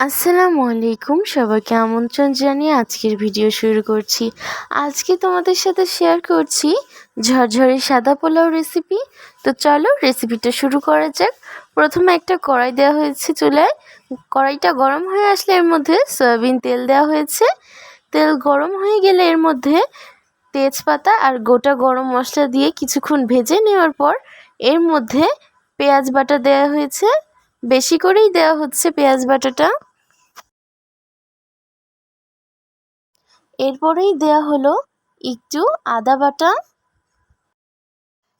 আসসালামু আলাইকুম, সবাইকে আমন্ত্রণ জানিয়ে আজকের ভিডিও শুরু করছি। আজকে তোমাদের সাথে শেয়ার করছি ঝরঝরে সাদা পোলাও রেসিপি। তো চলো রেসিপিটা শুরু করা যাক। প্রথমে একটা কড়াই দেওয়া হয়েছে চুলায়। কড়াইটা গরম হয়ে আসলে এর মধ্যে সয়াবিন তেল দেওয়া হয়েছে। তেল গরম হয়ে গেলে এর মধ্যে তেজপাতা আর গোটা গরম মশলা দিয়ে কিছুক্ষণ ভেজে নেওয়ার পর এর মধ্যে পেঁয়াজ বাটা দেওয়া হয়েছে। বেশি করেই দেওয়া হচ্ছে পেঁয়াজ বাটাটা। এরপরেই দেয়া হলো একটু আদা বাটা,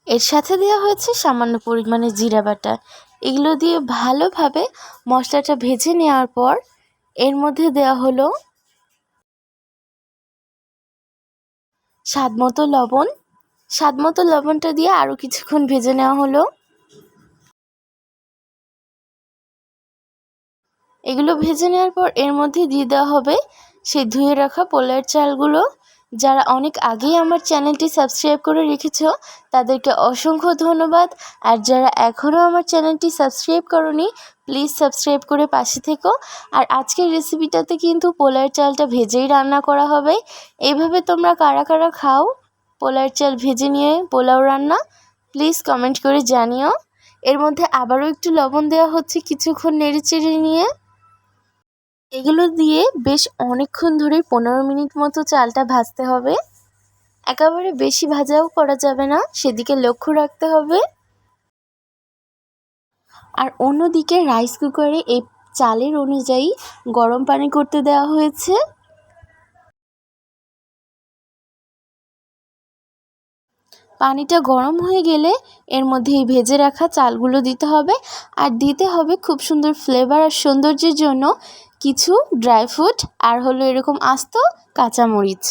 এর সাথে দেওয়া হয়েছে সামান্য পরিমাণে জিরা বাটা। এগুলো দিয়ে ভালোভাবে মশলাটা ভেজে নেওয়ার পর এর মধ্যে দেওয়া হলো স্বাদমতো লবণ। স্বাদমতো লবণটা দিয়ে আরও কিছুক্ষণ ভেজে নেওয়া হলো। এগুলো ভেজে নেওয়ার পর এর মধ্যে দিয়ে দেওয়া হবে সেই ধুয়ে রাখা পোলাওয়ের চালগুলো। যারা অনেক আগেই আমার চ্যানেলটি সাবস্ক্রাইব করে রেখেছো তাদেরকে অসংখ্য ধন্যবাদ। আর যারা এখনও আমার চ্যানেলটি সাবস্ক্রাইব করোনি প্লিজ সাবস্ক্রাইব করে পাশে থেকো। আর আজকের রেসিপিটাতে কিন্তু পোলাওয়ের চালটা ভেজেই রান্না করা হবে। এইভাবে তোমরা কারা কারা খাও পোলাওয়ের চাল ভেজে নিয়ে পোলাও রান্না, প্লিজ কমেন্ট করে জানিও। এর মধ্যে আবারও একটু লবণ দেওয়া হচ্ছে কিছুক্ষণ নেড়েচেড়ে নিয়ে। এগুলো দিয়ে বেশ অনেকক্ষণ ধরে 15 মিনিট মতো চালটা ভাজতে হবে। একেবারে বেশি ভাজাও করা যাবে না, সেদিকে লক্ষ্য রাখতে হবে। আর অন্যদিকে রাইস কুকারে এই চালের অনুযায়ী গরম পানি করতে দেওয়া হয়েছে। পানিটা গরম হয়ে গেলে এর মধ্যে এই ভেজে রাখা চালগুলো দিতে হবে। আর দিতে হবে খুব সুন্দর ফ্লেভার আর সৌন্দর্যের জন্য কিছু ড্রাই ফ্রুট আর হলো এরকম আস্ত কাঁচামরিচ।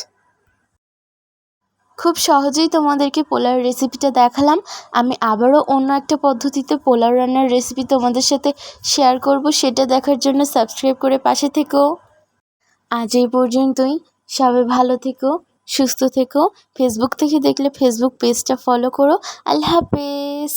খুব সহজেই তোমাদেরকে পোলাওর রেসিপিটা দেখালাম। আমি আবারও অন্য একটা পদ্ধতিতে পোলাও রান্নার রেসিপি তোমাদের সাথে শেয়ার করব, সেটা দেখার জন্য সাবস্ক্রাইব করে পাশে থেকো। আজ এই পর্যন্তই। সবাই ভালো থেকো, সুস্থ থেকো। ফেসবুক থেকে দেখলে ফেসবুক পেজটা ফলো করো। আল্লাহ হাফেজ।